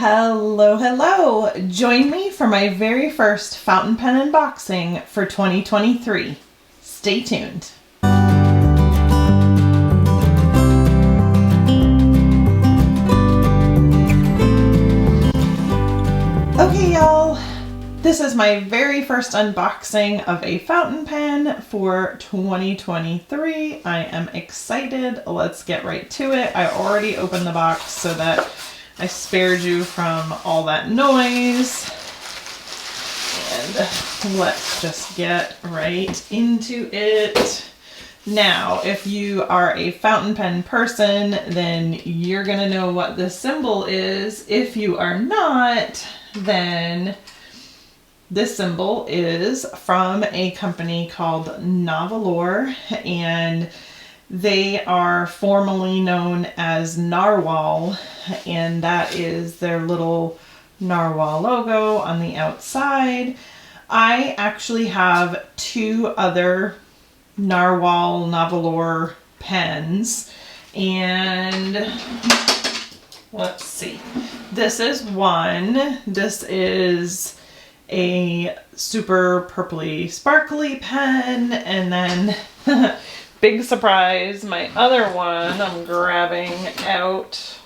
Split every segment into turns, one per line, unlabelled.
Hello, hello! Join me for my very first fountain pen unboxing for 2023. Stay tuned. Okay, y'all. This is my very first unboxing of a fountain pen for 2023. I am excited. Let's get right to it. I already opened the box so that I spared you from all that noise. And let's just get right into it. Now, if you are a fountain pen person, then you're gonna know what this symbol is. If you are not, then this symbol is from a company called Nahvalur, and they are formerly known as Narwhal, and that is their little narwhal logo on the outside. I actually have two other Nahvalur pens, and let's see. This is one. This is a super purpley sparkly pen, and then big surprise, my other one I'm grabbing out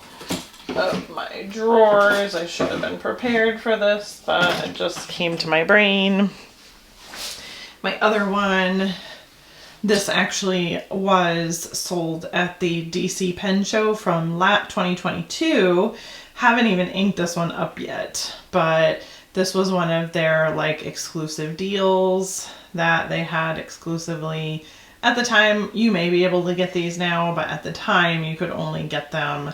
of my drawers. I should have been prepared for this, but it just came to my brain. My other one, this actually was sold at the DC Pen Show from LAT 2022. Haven't even inked this one up yet, but this was one of their like exclusive deals that they had exclusively. At the time, you may be able to get these now, but at the time you could only get them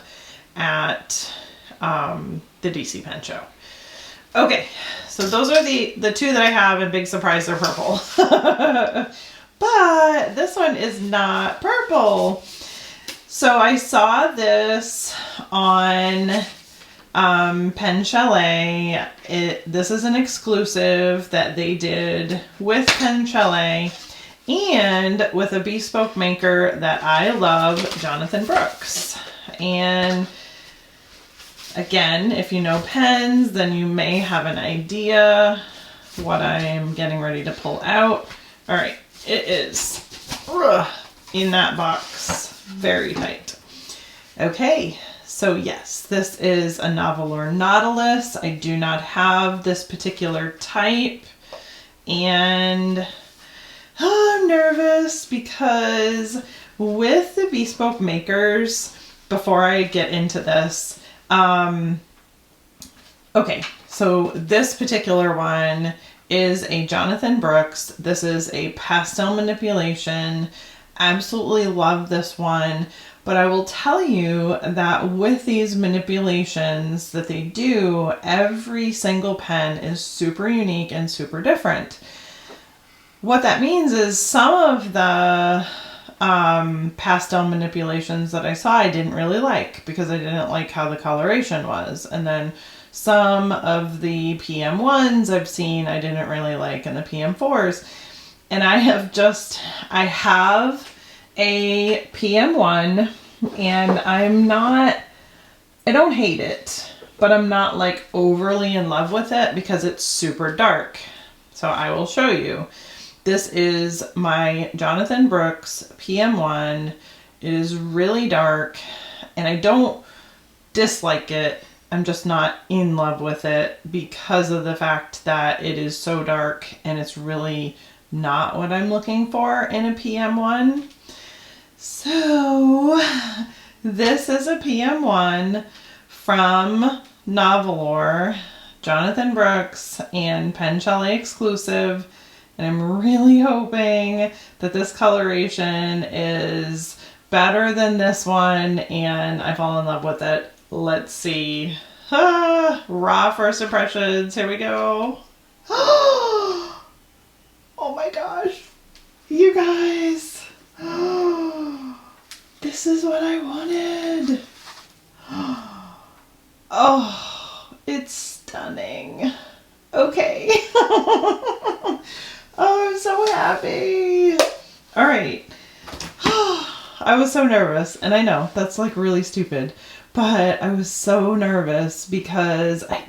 at the DC Pen Show. Okay, so those are the two that I have, and big surprise, they're purple. But this one is not purple. So I saw this on Pen Chalet. This is an exclusive that they did with Pen Chalet and with a bespoke maker that I love, Jonathan Brooks. And again, if you know pens, then you may have an idea what I am getting ready to pull out. All right, it is in that box, very tight. Okay. So yes, this is a Nahvalur Nautilus. I do not have this particular type, and I'm nervous because with the bespoke makers, before I get into this, okay, so this particular one is a Jonathan Brooks. This is a pastel manipulation. Absolutely love this one. But I will tell you that with these manipulations that they do, every single pen is super unique and super different. What that means is some of the pastel manipulations that I saw I didn't really like because I didn't like how the coloration was. And then some of the PM1s I've seen I didn't really like, and the PM4s. And I have a PM1, and I don't hate it, but I'm not like overly in love with it because it's super dark. So I will show you. This is my Jonathan Brooks PM1. It is really dark, and I don't dislike it. I'm just not in love with it because of the fact that it is so dark, and it's really not what I'm looking for in a PM1. So this is a PM1 from Nahvalur, Jonathan Brooks, and Pen Chalet exclusive. And I'm really hoping that this coloration is better than this one and I fall in love with it. Let's see. Raw first impressions. Here we go. Oh my gosh. You guys. This is what I wanted. Oh, it's stunning. Okay. Oh, I'm so happy. All right. I was so nervous, and I know that's like really stupid, but I was so nervous because I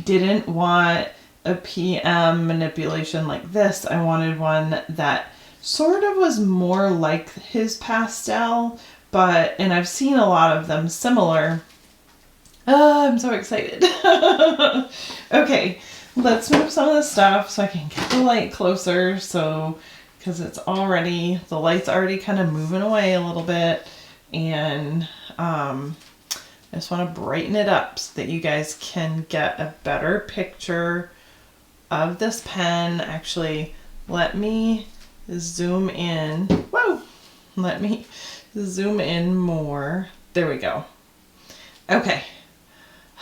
didn't want a PM manipulation like this. I wanted one that sort of was more like his pastel, and I've seen a lot of them similar. I'm so excited. Okay, let's move some of the stuff so I can get the light closer. Because the light's already kind of moving away a little bit, and I just want to brighten it up so that you guys can get a better picture of this pen. Actually, let me zoom in. Whoa! Let me zoom in more. There we go. Okay.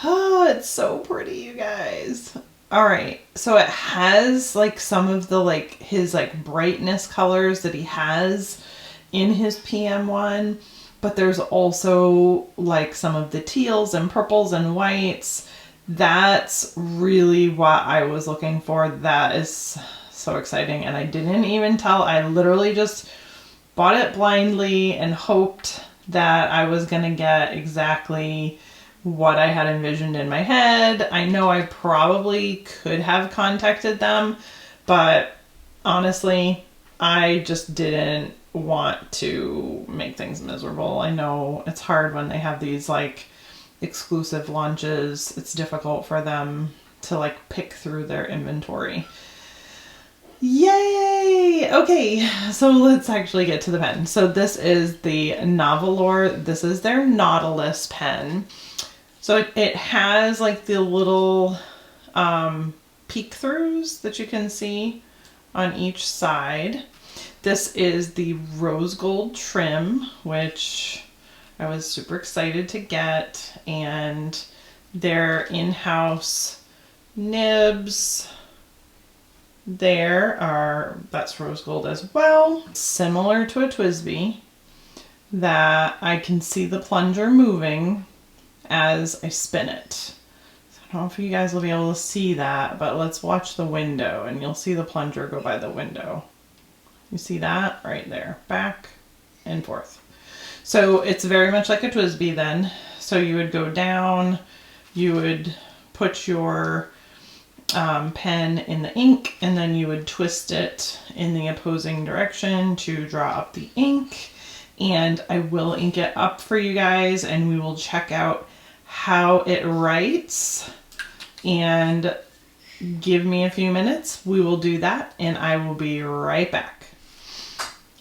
Oh, it's so pretty, you guys. All right. So it has like some of the his brightness colors that he has in his PM1, but there's also like some of the teals and purples and whites. That's really what I was looking for. That is so exciting. And I didn't even tell. I literally just bought it blindly and hoped that I was going to get exactly what I had envisioned in my head. I know I probably could have contacted them, but honestly, I just didn't want to make things miserable. I know it's hard when they have these exclusive launches. It's difficult for them to pick through their inventory. Yay! Okay, so let's actually get to the pen. So this is the Nahvalur. This is their Nautilus pen. So it has the little peek throughs that you can see on each side. This is the rose gold trim, which I was super excited to get, and their in-house nibs that's rose gold as well. Similar to a TWSBI, that I can see the plunger moving as I spin it. So I don't know if you guys will be able to see that, but let's watch the window and you'll see the plunger go by the window. You see that right there, back and forth. So it's very much like a TWSBI then. So you would go down, you would put your pen in the ink, and then you would twist it in the opposing direction to draw up the ink. And I will ink it up for you guys, and we will check out how it writes. And give me a few minutes, we will do that, and I will be right back.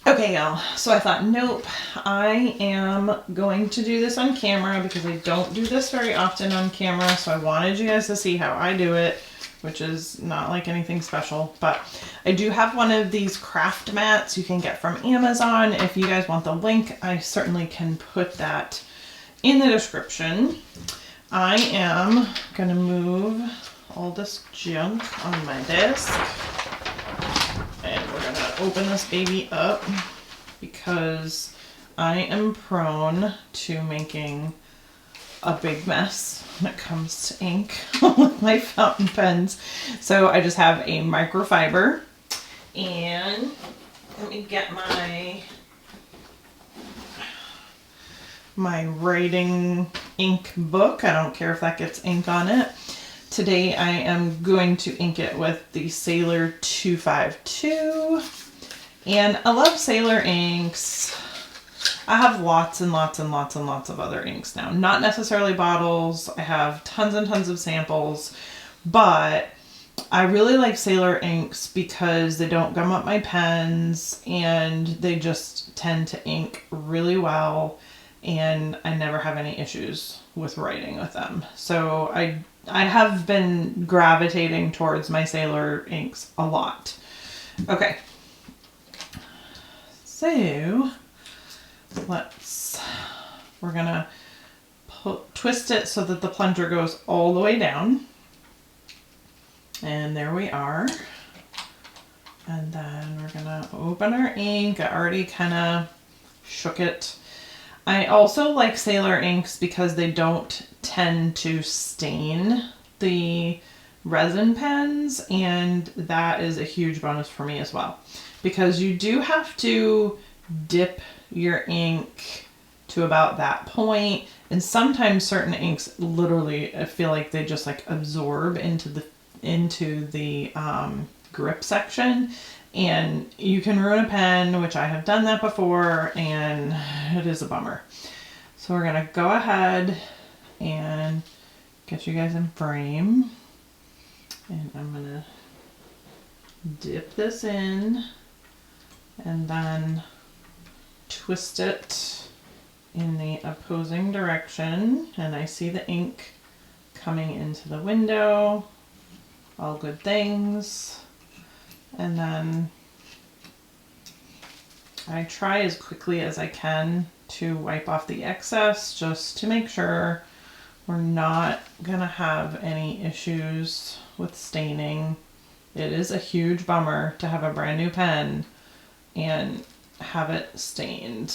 Okay, y'all, so I thought, nope, I am going to do this on camera because I don't do this very often on camera, so I wanted you guys to see how I do it, which is not like anything special, but I do have one of these craft mats you can get from Amazon. If you guys want the link, I certainly can put that in the description. I am going to move all this junk on my desk. And we're gonna open this baby up because I am prone to making a big mess when it comes to ink with my fountain pens. So I just have a microfiber, and let me get my writing ink book. I don't care if that gets ink on it. Today I am going to ink it with the Sailor 252, and I love Sailor inks. I have lots and lots and lots and lots of other inks now. Not necessarily bottles. I have tons and tons of samples, but I really like Sailor inks because they don't gum up my pens and they just tend to ink really well, and I never have any issues with writing with them. So I have been gravitating towards my Sailor inks a lot. Okay, so we're gonna twist it so that the plunger goes all the way down. And there we are. And then we're gonna open our ink. I already kind of shook it. I also like Sailor inks because they don't tend to stain the resin pens, and that is a huge bonus for me as well, because you do have to dip your ink to about that point And sometimes certain inks literally, I feel like they just like absorb into the grip section, and you can ruin a pen, which I have done that before, and it is a bummer. So we're gonna go ahead and get you guys in frame, and I'm gonna dip this in and then twist it in the opposing direction, and I see the ink coming into the window. All good things. And then I try as quickly as I can to wipe off the excess, just to make sure we're not gonna have any issues with staining. It is a huge bummer to have a brand new pen and have it stained.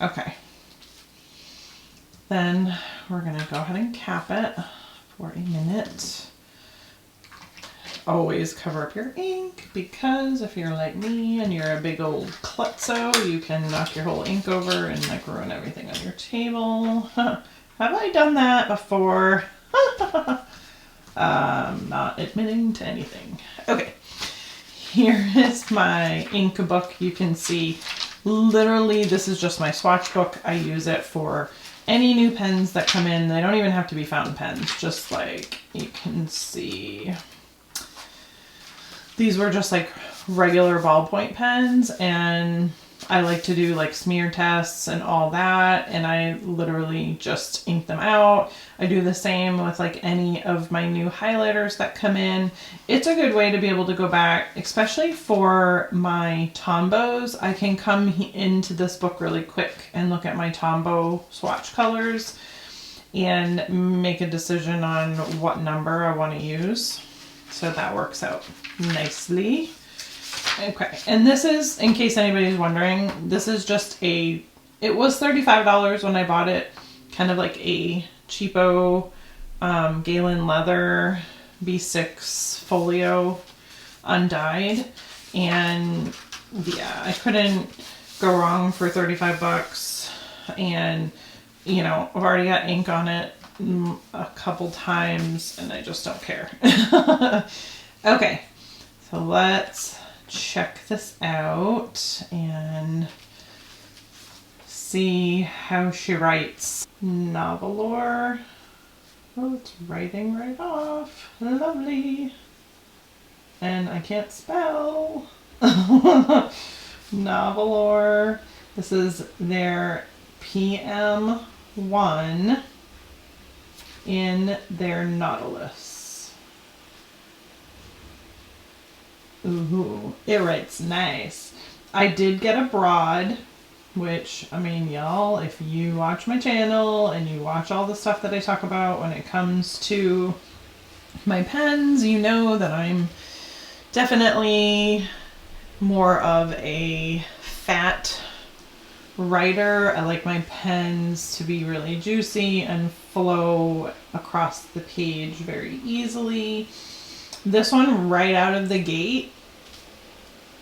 Okay. Then we're gonna go ahead and cap it for a minute. Always cover up your ink, because if you're like me and you're a big old klutzo, you can knock your whole ink over and like ruin everything on your table. Have I done that before? Not admitting to anything. Okay, here is my ink book. You can see literally this is just my swatch book. I use it for any new pens that come in. They don't even have to be fountain pens, just like you can see. These were just like regular ballpoint pens, and I like to do like smear tests and all that, and I literally just ink them out. I do the same with like any of my new highlighters that come in. It's a good way to be able to go back, especially for my Tombos. I can come into this book really quick and look at my Tombow swatch colors and make a decision on what number I want to use. So that works out nicely. Okay, and this is, in case anybody's wondering, this is just it was $35 when I bought it, kind of like a cheapo Galen leather B6 Folio undyed, and yeah, I couldn't go wrong for 35 bucks, and you know, I've already got ink on it a couple times, and I just don't care. Okay, so let's check this out and see how she writes. Nahvalur. Oh, it's writing right off. Lovely. And I can't spell. Nahvalur. This is their PM1 in their Nautilus. Ooh, it writes nice. I did get a broad, which, I mean, y'all, if you watch my channel and you watch all the stuff that I talk about when it comes to my pens, you know that I'm definitely more of a fat writer. I like my pens to be really juicy and flow across the page very easily. This one right out of the gate,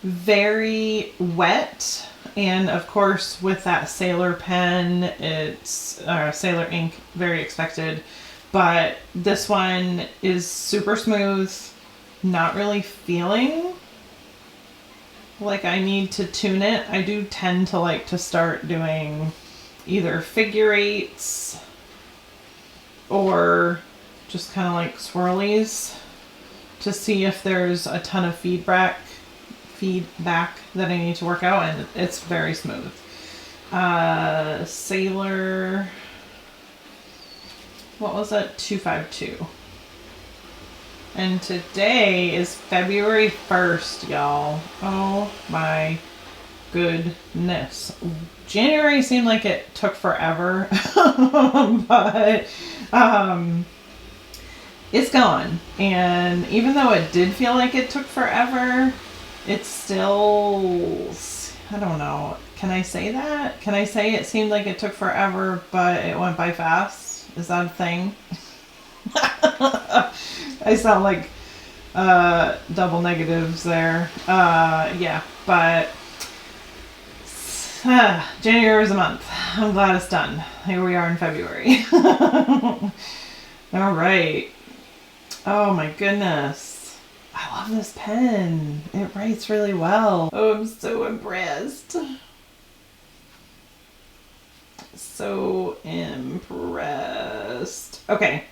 very wet, and of course with that Sailor pen, it's Sailor ink, very expected, but this one is super smooth, not really feeling like I need to tune it. I do tend to like to start doing either figure eights or just kind of like swirlies to see if there's a ton of feedback that I need to work out, and it's very smooth. Sailor, what was that? 252. And today is February 1st, y'all. Oh my goodness. January seemed like it took forever, but it's gone. And even though it did feel like it took forever, it's still, I don't know. Can I say that? Can I say it seemed like it took forever, but it went by fast? Is that a thing? I sound like double negatives there. Yeah, but January is a month. I'm glad it's done. Here we are in February. All right. Oh my goodness. I love this pen. It writes really well. Oh, I'm so impressed. So impressed. Okay.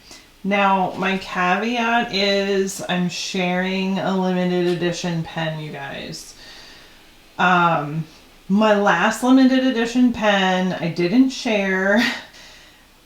Now, my caveat is I'm sharing a limited edition pen, you guys. My last limited edition pen, I didn't share.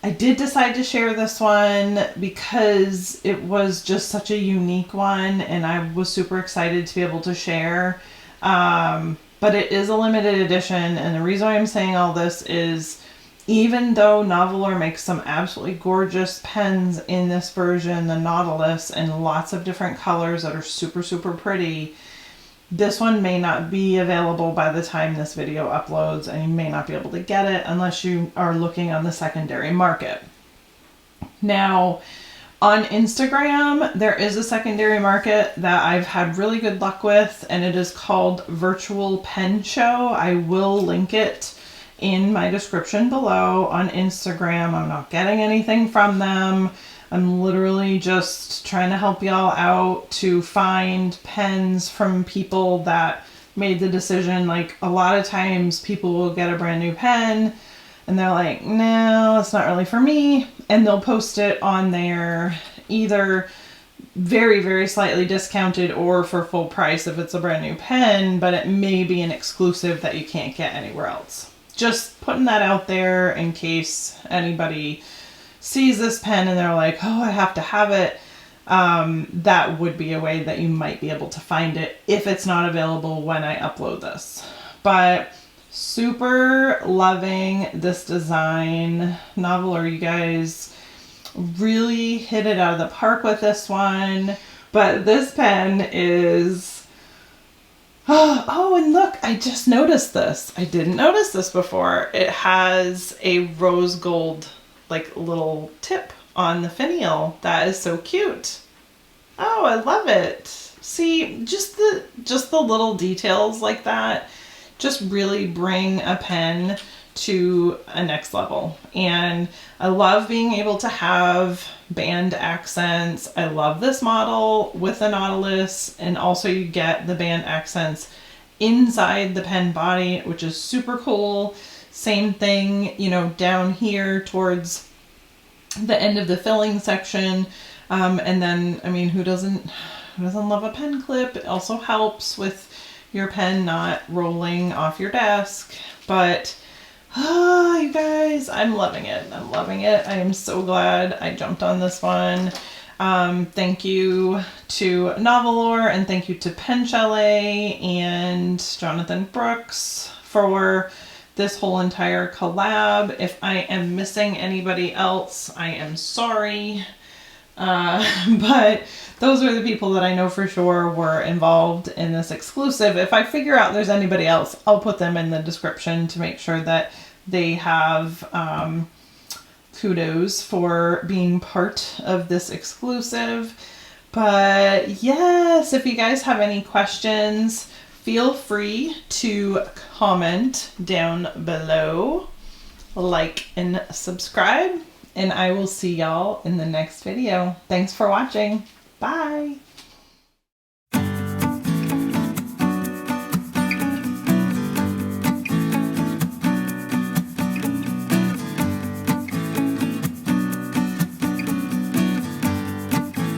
I did decide to share this one because it was just such a unique one and I was super excited to be able to share. But it is a limited edition, and the reason why I'm saying all this is even though Nahvalur makes some absolutely gorgeous pens in this version, the Nautilus, and lots of different colors that are super, super pretty, this one may not be available by the time this video uploads, and you may not be able to get it unless you are looking on the secondary market. Now, on Instagram, there is a secondary market that I've had really good luck with, and it is called Virtual Pen Show. I will link it in my description below on Instagram. I'm not getting anything from them. I'm literally just trying to help y'all out to find pens from people that made the decision. Like, a lot of times people will get a brand new pen and they're like, no, it's not really for me. And they'll post it on there either very, very slightly discounted or for full price if it's a brand new pen, but it may be an exclusive that you can't get anywhere else. Just putting that out there in case anybody sees this pen and they're like, oh, I have to have it. That would be a way that you might be able to find it if it's not available when I upload this. But super loving this design. Nahvalur, you guys really hit it out of the park with this one. But this pen is... Oh, and look, I just noticed this. I didn't notice this before. It has a rose gold, like, little tip on the finial. That is so cute. Oh, I love it. See, just the little details like that just really bring a pen to a next level. And I love being able to have band accents. I love this model with the Nautilus, and also you get the band accents inside the pen body, which is super cool. Same thing, you know, down here towards the end of the filling section. And then, I mean, who doesn't love a pen clip? It also helps with your pen not rolling off your desk. But oh, you guys, I'm loving it. I'm loving it. I am so glad I jumped on this one. Thank you to Nahvalur, and thank you to Pen Chalet and Jonathan Brooks for this whole entire collab. If I am missing anybody else, I am sorry. But those are the people that I know for sure were involved in this exclusive. If I figure out there's anybody else, I'll put them in the description to make sure that they have kudos for being part of this exclusive. But yes, if you guys have any questions, feel free to comment down below, like and subscribe, and I will see y'all in the next video. Thanks for watching. Bye.